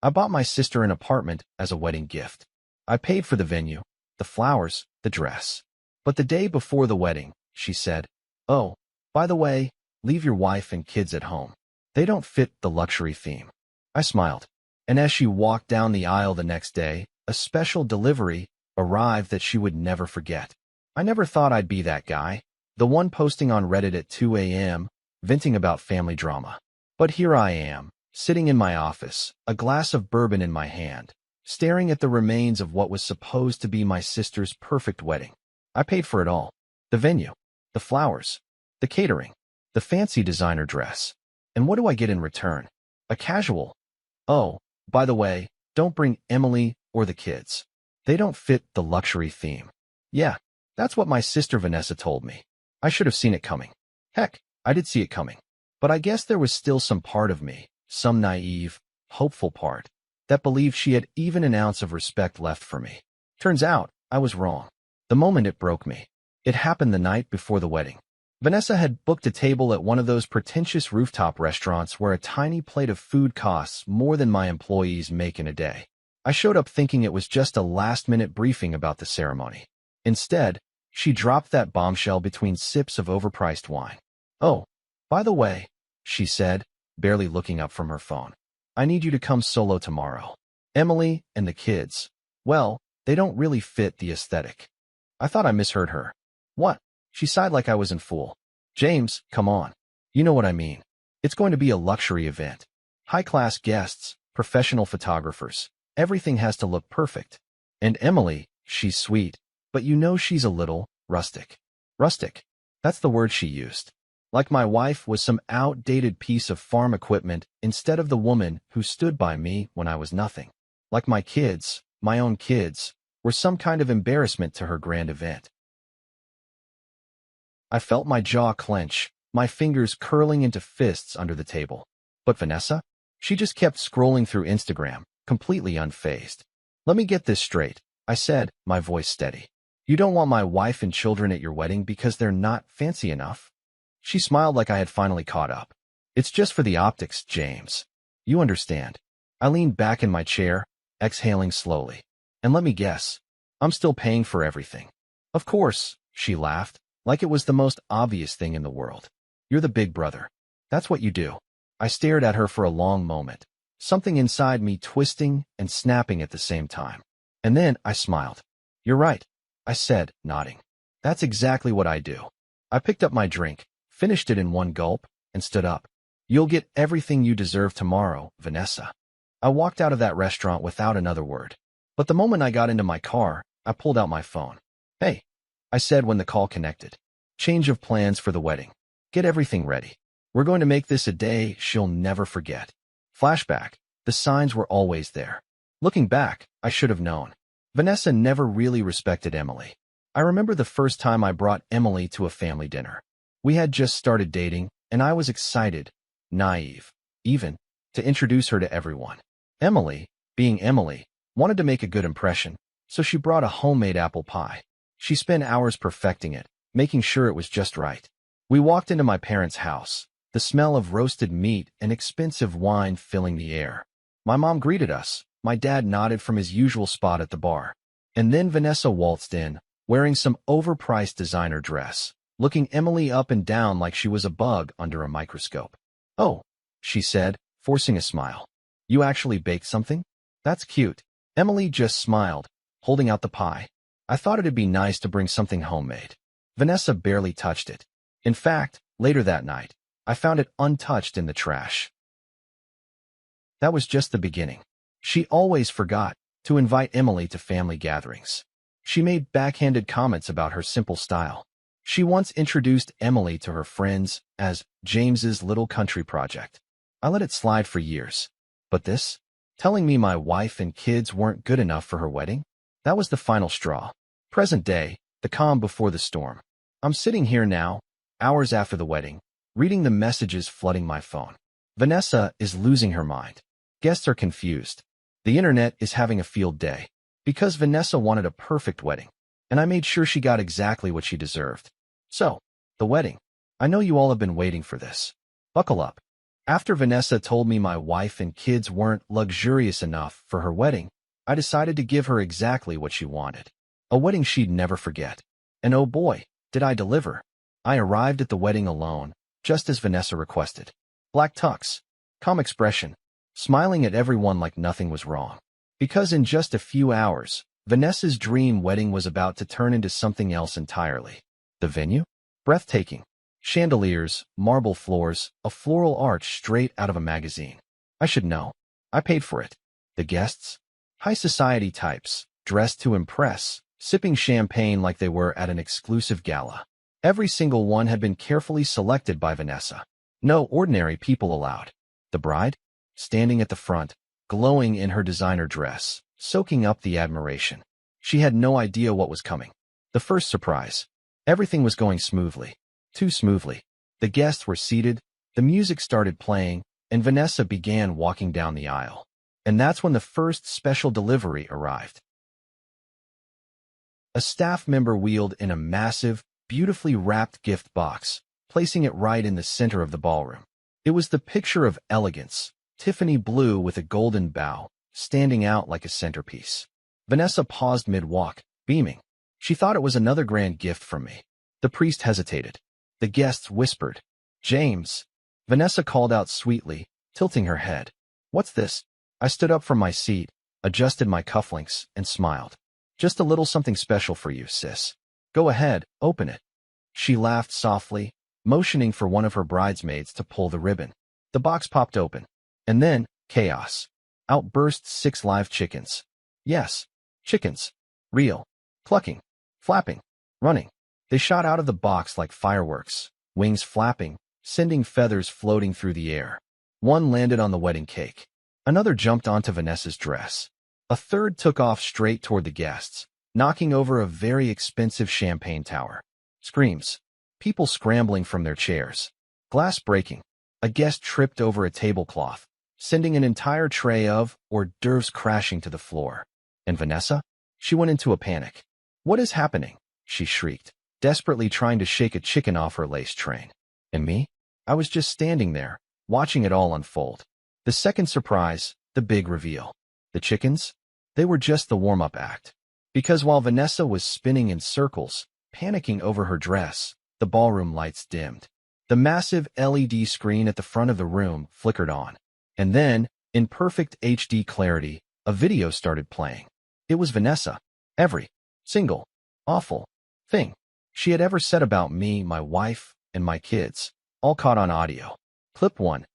I bought my sister an apartment as a wedding gift. I paid for the venue, the flowers, the dress. But the day before the wedding, she said, "Oh, by the way, leave your wife and kids at home. They don't fit the luxury theme." I smiled. And as she walked down the aisle the next day, a special delivery arrived that she would never forget. I never thought I'd be that guy, the one posting on Reddit at 2 a.m., venting about family drama. But here I am, sitting in my office, a glass of bourbon in my hand, staring at the remains of what was supposed to be my sister's perfect wedding. I paid for it all. The venue, the flowers, the catering, the fancy designer dress. And what do I get in return? A casual, "Oh, by the way, don't bring Emily or the kids. They don't fit the luxury theme." Yeah, that's what my sister Vanessa told me. I should have seen it coming. Heck, I did see it coming. But I guess there was still some part of me, some naive, hopeful part, that believed she had even an ounce of respect left for me. Turns out, I was wrong. The moment it broke me. It happened the night before the wedding. Vanessa had booked a table at one of those pretentious rooftop restaurants where a tiny plate of food costs more than my employees make in a day. I showed up thinking it was just a last-minute briefing about the ceremony. Instead, she dropped that bombshell between sips of overpriced wine. "Oh, by the way," she said, barely looking up from her phone, "I need you to come solo tomorrow. Emily and the kids, well, they don't really fit the aesthetic." I thought I misheard her. "What?" She sighed like I was in fool. "James, come on. You know what I mean. It's going to be a luxury event. High-class guests, professional photographers. Everything has to look perfect. And Emily, she's sweet, but you know she's a little rustic." Rustic. That's the word she used. Like my wife was some outdated piece of farm equipment instead of the woman who stood by me when I was nothing. Like my kids, my own kids, were some kind of embarrassment to her grand event. I felt my jaw clench, my fingers curling into fists under the table. But Vanessa? She just kept scrolling through Instagram, completely unfazed. "Let me get this straight," I said, my voice steady. "You don't want my wife and children at your wedding because they're not fancy enough?" She smiled like I had finally caught up. "It's just for the optics, James. You understand." I leaned back in my chair, exhaling slowly. "And let me guess, I'm still paying for everything." "Of course," she laughed, like it was the most obvious thing in the world. "You're the big brother. That's what you do." I stared at her for a long moment, something inside me twisting and snapping at the same time. And then I smiled. "You're right," I said, nodding. "That's exactly what I do." I picked up my drink, finished it in one gulp, and stood up. "You'll get everything you deserve tomorrow, Vanessa." I walked out of that restaurant without another word. But the moment I got into my car, I pulled out my phone. "Hey," I said when the call connected. "Change of plans for the wedding. Get everything ready. We're going to make this a day she'll never forget." Flashback. The signs were always there. Looking back, I should have known. Vanessa never really respected Emily. I remember the first time I brought Emily to a family dinner. We had just started dating, and I was excited, naive, even, to introduce her to everyone. Emily, being Emily, wanted to make a good impression, so she brought a homemade apple pie. She spent hours perfecting it, making sure it was just right. We walked into my parents' house, the smell of roasted meat and expensive wine filling the air. My mom greeted us. My dad nodded from his usual spot at the bar. And then Vanessa waltzed in, wearing some overpriced designer dress, looking Emily up and down like she was a bug under a microscope. "Oh," she said, forcing a smile. "You actually baked something? That's cute." Emily just smiled, holding out the pie. I thought it'd be nice to bring something homemade. Vanessa barely touched it. In fact, later that night, I found it untouched in the trash. That was just the beginning. She always forgot to invite Emily to family gatherings. She made backhanded comments about her simple style. She once introduced Emily to her friends as James's little country project. I let it slide for years. But this? Telling me my wife and kids weren't good enough for her wedding? That was the final straw. Present day, the calm before the storm. I'm sitting here now, hours after the wedding, reading the messages flooding my phone. Vanessa is losing her mind. Guests are confused. The internet is having a field day. Because Vanessa wanted a perfect wedding, and I made sure she got exactly what she deserved. So, the wedding. I know you all have been waiting for this. Buckle up. After Vanessa told me my wife and kids weren't luxurious enough for her wedding, I decided to give her exactly what she wanted. A wedding she'd never forget. And oh boy, did I deliver. I arrived at the wedding alone, just as Vanessa requested. Black tux, calm expression, smiling at everyone like nothing was wrong. Because in just a few hours, Vanessa's dream wedding was about to turn into something else entirely. The venue? Breathtaking. Chandeliers, marble floors, a floral arch straight out of a magazine. I should know. I paid for it. The guests? High society types, dressed to impress, sipping champagne like they were at an exclusive gala. Every single one had been carefully selected by Vanessa. No ordinary people allowed. The bride? Standing at the front, glowing in her designer dress, soaking up the admiration. She had no idea what was coming. The first surprise. Everything was going smoothly. Too smoothly. The guests were seated, the music started playing, and Vanessa began walking down the aisle. And that's when the first special delivery arrived. A staff member wheeled in a massive, beautifully wrapped gift box, placing it right in the center of the ballroom. It was the picture of elegance, Tiffany blue with a golden bow, standing out like a centerpiece. Vanessa paused mid-walk, beaming. She thought it was another grand gift from me. The priest hesitated. The guests whispered, "James." Vanessa called out sweetly, tilting her head. "What's this?" I stood up from my seat, adjusted my cufflinks, and smiled. "Just a little something special for you, sis. Go ahead, open it." She laughed softly, motioning for one of her bridesmaids to pull the ribbon. The box popped open. And then, chaos. Out burst 6 live chickens. Yes, chickens. Real. Clucking. Flapping. Running. They shot out of the box like fireworks, wings flapping, sending feathers floating through the air. One landed on the wedding cake. Another jumped onto Vanessa's dress. A third took off straight toward the guests, knocking over a very expensive champagne tower. Screams. People scrambling from their chairs. Glass breaking. A guest tripped over a tablecloth, sending an entire tray of hors d'oeuvres crashing to the floor. And Vanessa? She went into a panic. "What is happening?" she shrieked, desperately trying to shake a chicken off her lace train. And me? I was just standing there, watching it all unfold. The second surprise, the big reveal. The chickens? They were just the warm-up act. Because while Vanessa was spinning in circles, panicking over her dress, the ballroom lights dimmed. The massive LED screen at the front of the room flickered on. And then, in perfect HD clarity, a video started playing. It was Vanessa. Every single awful thing she had ever said about me, my wife, and my kids, all caught on audio. Clip 1.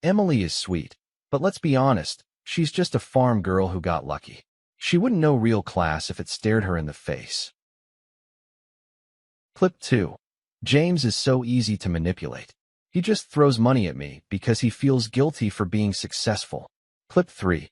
Emily is sweet, but let's be honest, she's just a farm girl who got lucky. She wouldn't know real class if it stared her in the face. Clip 2. James is so easy to manipulate. He just throws money at me because he feels guilty for being successful. Clip 3.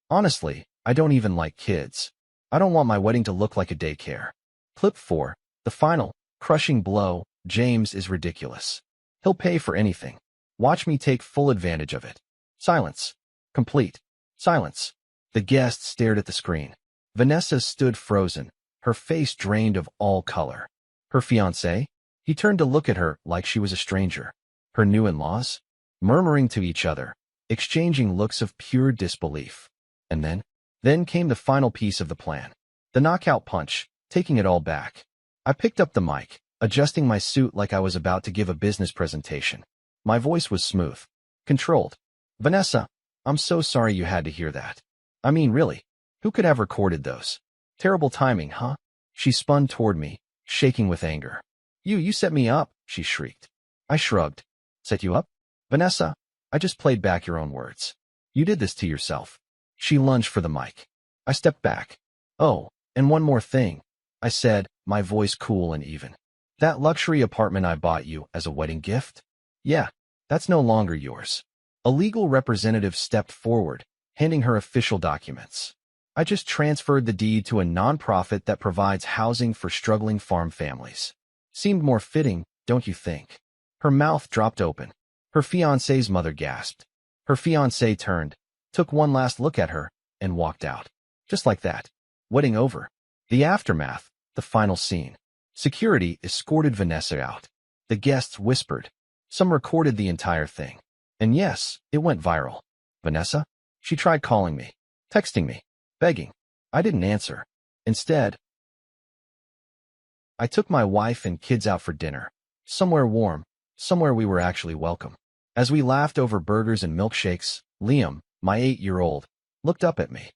Honestly, I don't even like kids. I don't want my wedding to look like a daycare. Clip 4. The final, crushing blow. James is ridiculous. He'll pay for anything. Watch me take full advantage of it. Silence. Complete. Silence. The guests stared at the screen. Vanessa stood frozen, her face drained of all color. Her fiancé? He turned to look at her like she was a stranger. Her new in-laws? Murmuring to each other, exchanging looks of pure disbelief. And then came the final piece of the plan. The knockout punch, taking it all back. I picked up the mic, adjusting my suit like I was about to give a business presentation. My voice was smooth, controlled. "Vanessa, I'm so sorry you had to hear that. I mean, really, who could have recorded those? Terrible timing, huh?" She spun toward me, shaking with anger. You set me up," she shrieked. I shrugged. "Set you up? Vanessa, I just played back your own words. You did this to yourself." She lunged for the mic. I stepped back. "Oh, and one more thing," I said, my voice cool and even. "That luxury apartment I bought you as a wedding gift? Yeah, that's no longer yours." A legal representative stepped forward, handing her official documents. "I just transferred the deed to a nonprofit that provides housing for struggling farm families. Seemed more fitting, don't you think?" Her mouth dropped open. Her fiancé's mother gasped. Her fiancé turned, took one last look at her, and walked out. Just like that. Wedding over. The aftermath, the final scene. Security escorted Vanessa out. The guests whispered. Some recorded the entire thing. And yes, it went viral. Vanessa? She tried calling me, texting me, begging. I didn't answer. Instead, I took my wife and kids out for dinner. Somewhere warm, somewhere we were actually welcome. As we laughed over burgers and milkshakes, Liam, my 8-year-old, looked up at me.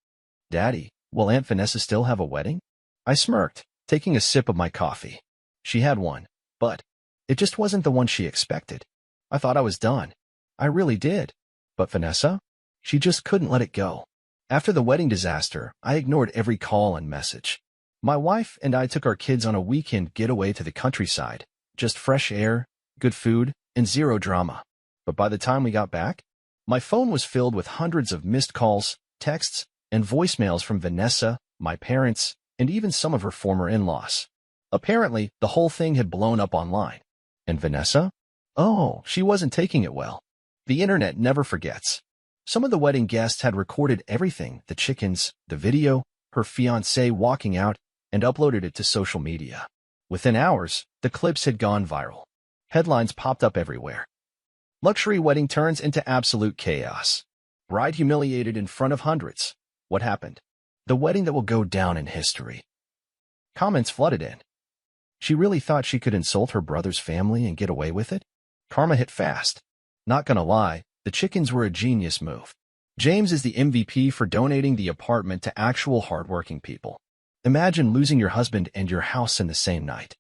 Daddy, will Aunt Vanessa still have a wedding? I smirked, taking a sip of my coffee. She had one, but it just wasn't the one she expected. I thought I was done. I really did. But Vanessa? She just couldn't let it go. After the wedding disaster, I ignored every call and message. My wife and I took our kids on a weekend getaway to the countryside. Just fresh air, good food, and zero drama. But by the time we got back, my phone was filled with hundreds of missed calls, texts, and voicemails from Vanessa, my parents, and even some of her former in-laws. Apparently, the whole thing had blown up online. And Vanessa? Oh, she wasn't taking it well. The internet never forgets. Some of the wedding guests had recorded everything, the chickens, the video, her fiancé walking out, and uploaded it to social media. Within hours, the clips had gone viral. Headlines popped up everywhere. Luxury wedding turns into absolute chaos. Bride humiliated in front of hundreds. What happened? The wedding that will go down in history. Comments flooded in. She really thought she could insult her brother's family and get away with it? Karma hit fast. Not gonna lie, the chickens were a genius move. James is the MVP for donating the apartment to actual hardworking people. Imagine losing your husband and your house in the same night.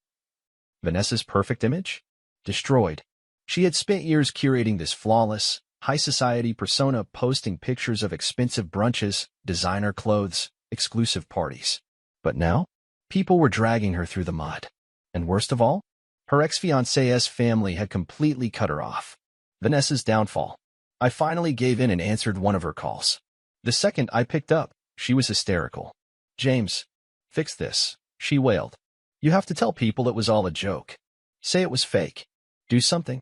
Vanessa's perfect image? Destroyed. She had spent years curating this flawless, high-society persona, posting pictures of expensive brunches, designer clothes, exclusive parties. But now, people were dragging her through the mud. And worst of all, her ex-fiancé's family had completely cut her off. Vanessa's downfall. I finally gave in and answered one of her calls. The second I picked up, she was hysterical. James, fix this, she wailed. You have to tell people it was all a joke. Say it was fake. Do something.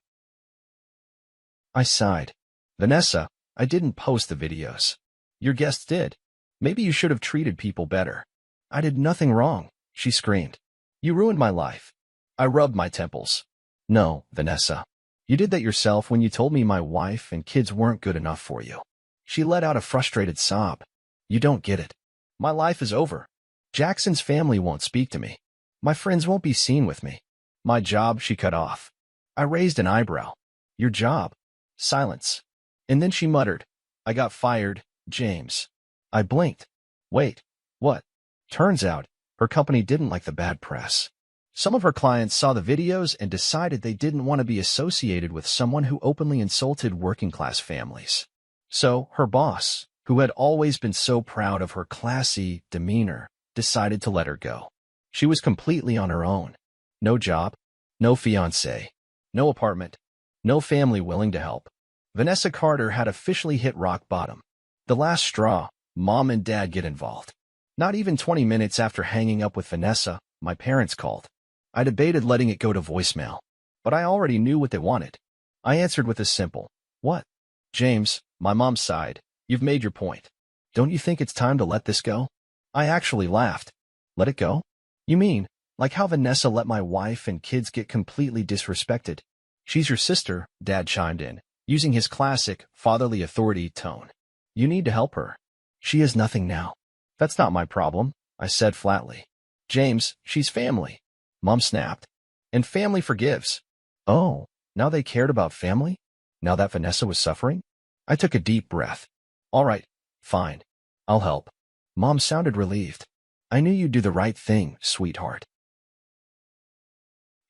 I sighed. Vanessa, I didn't post the videos. Your guests did. Maybe you should have treated people better. I did nothing wrong, she screamed. You ruined my life. I rubbed my temples. No, Vanessa. You did that yourself when you told me my wife and kids weren't good enough for you. She let out a frustrated sob. You don't get it. My life is over. Jackson's family won't speak to me. My friends won't be seen with me. My job, she cut off. I raised an eyebrow. Your job. Silence. And then she muttered, I got fired, James. I blinked. Wait, what? Turns out, her company didn't like the bad press. Some of her clients saw the videos and decided they didn't want to be associated with someone who openly insulted working-class families. So, her boss, who had always been so proud of her classy demeanor, decided to let her go. She was completely on her own. No job, no fiancé, no apartment, no family willing to help. Vanessa Carter had officially hit rock bottom. The last straw, Mom and Dad get involved. Not even 20 minutes after hanging up with Vanessa, my parents called. I debated letting it go to voicemail, but I already knew what they wanted. I answered with a simple, what? James, my mom sighed. You've made your point. Don't you think it's time to let this go? I actually laughed. Let it go? You mean, like how Vanessa let my wife and kids get completely disrespected? She's your sister, Dad chimed in, using his classic, fatherly authority tone. You need to help her. She has nothing now. That's not my problem, I said flatly. James, she's family. Mom snapped. And family forgives. Oh, now they cared about family? Now that Vanessa was suffering? I took a deep breath. All right, fine. I'll help. Mom sounded relieved. I knew you'd do the right thing, sweetheart.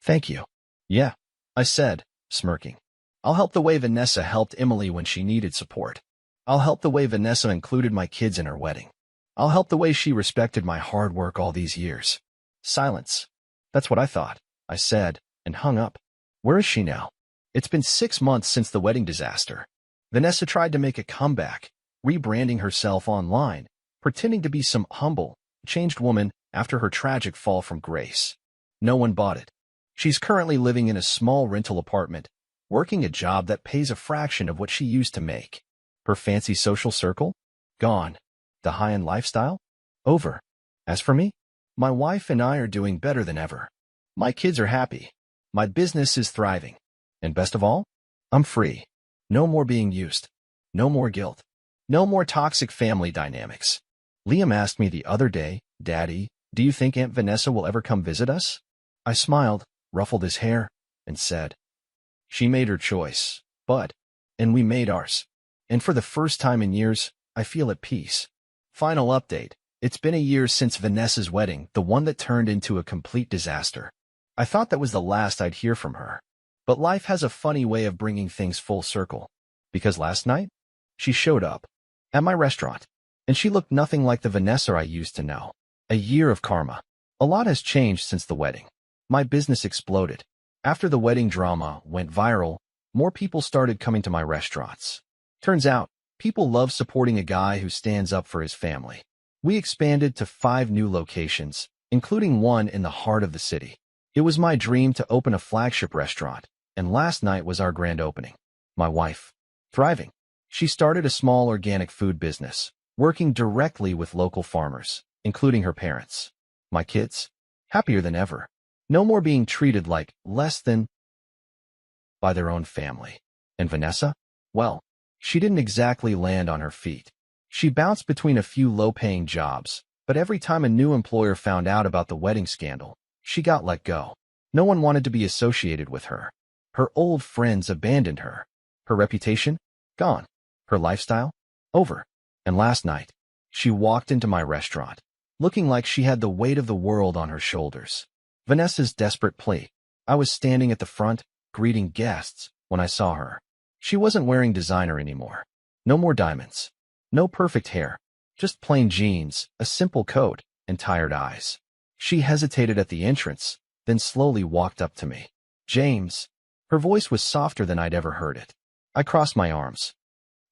Thank you. Yeah, I said, smirking. I'll help the way Vanessa helped Emily when she needed support. I'll help the way Vanessa included my kids in her wedding. I'll help the way she respected my hard work all these years. Silence. That's what I thought, I said, and hung up. Where is she now? It's been 6 months since the wedding disaster. Vanessa tried to make a comeback, rebranding herself online, pretending to be some humble, changed woman after her tragic fall from grace. No one bought it. She's currently living in a small rental apartment, working a job that pays a fraction of what she used to make. Her fancy social circle? Gone. The high-end lifestyle? Over. As for me, my wife and I are doing better than ever. My kids are happy. My business is thriving. And best of all, I'm free. No more being used. No more guilt. No more toxic family dynamics. Liam asked me the other day, Daddy, do you think Aunt Vanessa will ever come visit us? I smiled, ruffled his hair, and said, she made her choice, and we made ours. And for the first time in years, I feel at peace. Final update. It's been a year since Vanessa's wedding, the one that turned into a complete disaster. I thought that was the last I'd hear from her. But life has a funny way of bringing things full circle. Because last night, she showed up at my restaurant, and she looked nothing like the Vanessa I used to know. A year of karma. A lot has changed since the wedding. My business exploded. After the wedding drama went viral, more people started coming to my restaurants. Turns out, people love supporting a guy who stands up for his family. We expanded to 5 new locations, including one in the heart of the city. It was my dream to open a flagship restaurant, and last night was our grand opening. My wife, thriving. She started a small organic food business, working directly with local farmers, including her parents. My kids, happier than ever. No more being treated like less than by their own family. And Vanessa? Well, she didn't exactly land on her feet. She bounced between a few low-paying jobs, but every time a new employer found out about the wedding scandal, she got let go. No one wanted to be associated with her. Her old friends abandoned her. Her reputation? Gone. Her lifestyle? Over. And last night, she walked into my restaurant, looking like she had the weight of the world on her shoulders. Vanessa's desperate plea. I was standing at the front, greeting guests, when I saw her. She wasn't wearing designer anymore. No more diamonds. No perfect hair. Just plain jeans, a simple coat, and tired eyes. She hesitated at the entrance, then slowly walked up to me. James. Her voice was softer than I'd ever heard it. I crossed my arms.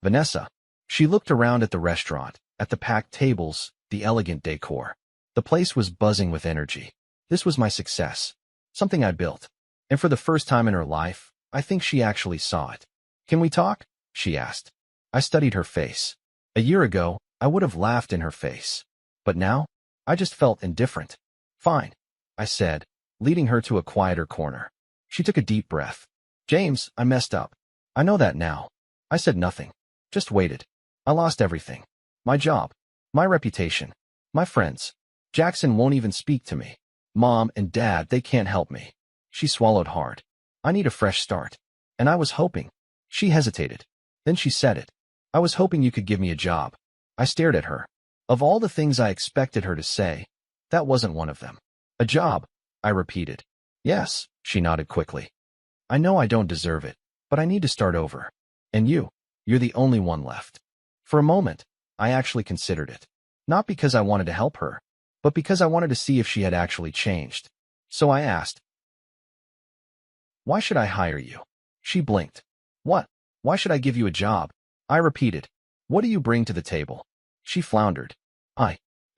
Vanessa. She looked around at the restaurant, at the packed tables, the elegant decor. The place was buzzing with energy. This was my success. Something I built. And for the first time in her life, I think she actually saw it. Can we talk? She asked. I studied her face. A year ago, I would have laughed in her face. But now, I just felt indifferent. Fine, I said, leading her to a quieter corner. She took a deep breath. James, I messed up. I know that now. I said nothing. Just waited. I lost everything. My job. My reputation. My friends. Jackson won't even speak to me. Mom and Dad, they can't help me. She swallowed hard. I need a fresh start. And I was hoping. She hesitated. Then she said it. I was hoping you could give me a job. I stared at her. Of all the things I expected her to say, that wasn't one of them. A job, I repeated. Yes, she nodded quickly. I know I don't deserve it, but I need to start over. And you're the only one left. For a moment, I actually considered it. Not because I wanted to help her, but because I wanted to see if she had actually changed. So I asked, why should I hire you? She blinked. What? Why should I give you a job? I repeated. What do you bring to the table? She floundered. I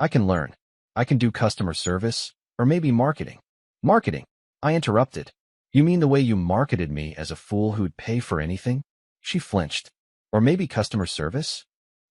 can learn. I can do customer service, or maybe marketing. Marketing? I interrupted. You mean the way you marketed me as a fool who'd pay for anything? She flinched. Or maybe customer service?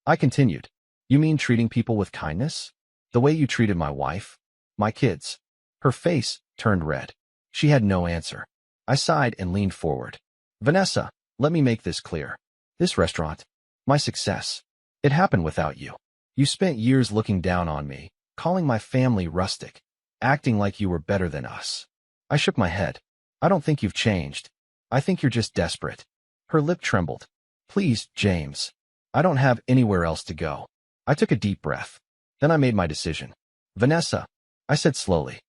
I continued. You mean treating people with kindness? The way you treated my wife? My kids? Her face turned red. She had no answer. I sighed and leaned forward. Vanessa, let me make this clear. This restaurant, my success, it happened without you. You spent years looking down on me, calling my family rustic, acting like you were better than us. I shook my head. I don't think you've changed. I think you're just desperate. Her lip trembled. Please, James. I don't have anywhere else to go. I took a deep breath. Then I made my decision. Vanessa, I said slowly.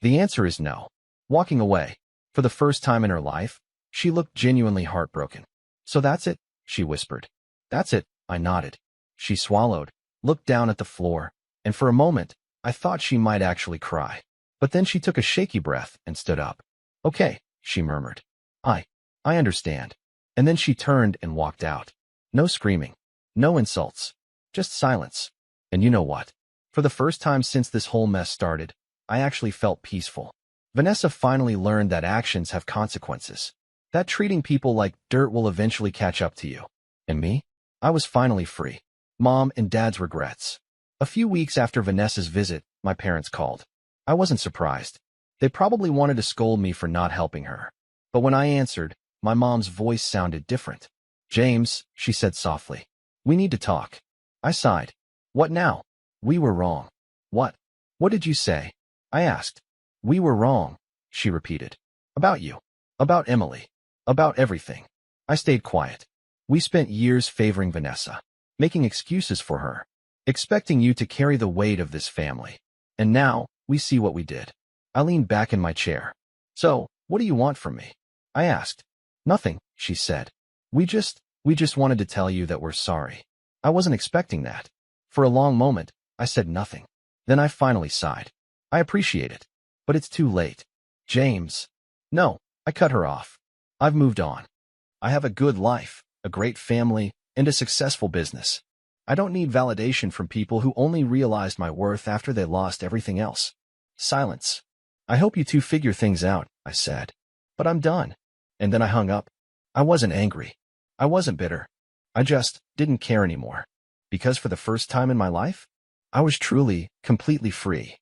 The answer is no. Walking away. For the first time in her life, she looked genuinely heartbroken. So that's it, she whispered. That's it, I nodded. She swallowed, looked down at the floor, and for a moment, I thought she might actually cry. But then she took a shaky breath and stood up. Okay, she murmured. I understand. And then she turned and walked out. No screaming. No insults. Just silence. And you know what? For the first time since this whole mess started, I actually felt peaceful. Vanessa finally learned that actions have consequences. That treating people like dirt will eventually catch up to you. And me? I was finally free. Mom and Dad's regrets. A few weeks after Vanessa's visit, my parents called. I wasn't surprised. They probably wanted to scold me for not helping her. But when I answered, my mom's voice sounded different. James, she said softly. We need to talk. I sighed. What now? We were wrong. What? What did you say? I asked. We were wrong, she repeated. About you. About Emily. About everything. I stayed quiet. We spent years favoring Vanessa, making excuses for her, expecting you to carry the weight of this family. And now, we see what we did. I leaned back in my chair. So, what do you want from me? I asked. Nothing, she said. We just wanted to tell you that we're sorry. I wasn't expecting that. For a long moment, I said nothing. Then I finally sighed. I appreciate it. But it's too late. James. No, I cut her off. I've moved on. I have a good life, a great family, and a successful business. I don't need validation from people who only realized my worth after they lost everything else. Silence. I hope you two figure things out, I said. But I'm done. And then I hung up. I wasn't angry. I wasn't bitter. I just didn't care anymore. Because for the first time in my life, I was truly, completely free.